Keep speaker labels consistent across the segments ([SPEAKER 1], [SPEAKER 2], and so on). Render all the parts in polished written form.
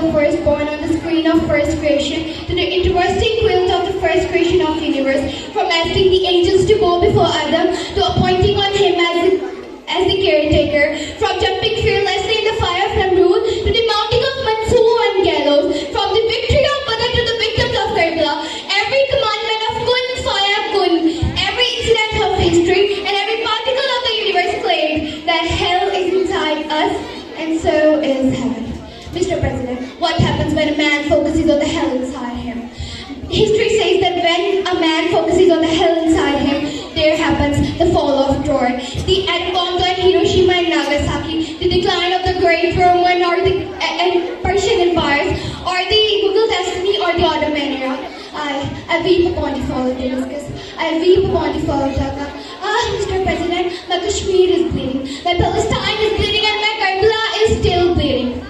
[SPEAKER 1] the firstborn on the screen of first creation, to the interesting quilt of the first creation of universe, from asking the angels to bow before Adam, to appointing on him as the caretaker, from jumping fearlessly in the fire of Namrud, to the mounting of Mansoor and gallows, from the victory of Badr to the victims of Karbala, every commandment of Kun Faya Kun, every incident of history, and every particle of the universe claimed that hell is inside us, and so is heaven. Mr. President, what happens when a man focuses on the hell inside him? History says that when a man focuses on the hell inside him, there happens the fall of Troy, the atom bombs at Hiroshima and Nagasaki, the decline of the great Roman and Persian empires, or the Mughal destiny or the Ottoman era. I weep upon the fall of Damascus. I weep upon the fall of Dhaka. Mr. President, my Kashmir is bleeding, my Palestine is bleeding, and my Karbala is still bleeding.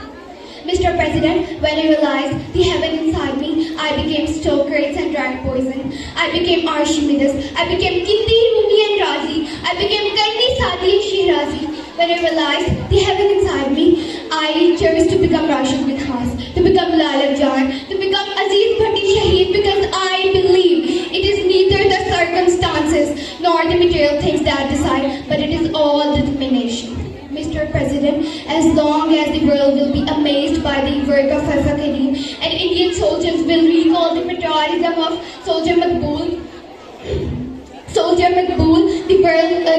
[SPEAKER 1] Mr. President, when I realized the heaven inside me, I became Socrates and drank poison. I became Archimedes. I became Kindi, Rumi and Razi. I became Kandi, Sadi and Shirazi. When I realized the heaven inside me, I chose to become Rashid Minhas, to become Lal Jan, to become Aziz Bhatti Shaheed, because I believe it is neither the circumstances nor the material things that decide, but it is all determination. Mr. President, as long as the world will be amazed by the work of Haifa Karim and Indian soldiers will recall the patriotism of Soldier Maqbool,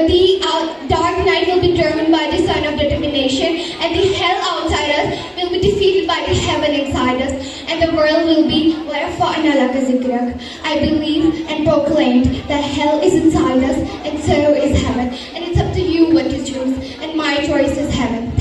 [SPEAKER 1] the dark night will be driven by the sun of determination, and the hell outside us will be defeated by the heaven inside us, and the world will be وَرَفَعْنَا لَكَ ذِكْرَكَ. I believe and proclaimed that hell is inside us, and so is heaven, and it's up to you what to choose, and my choice is heaven.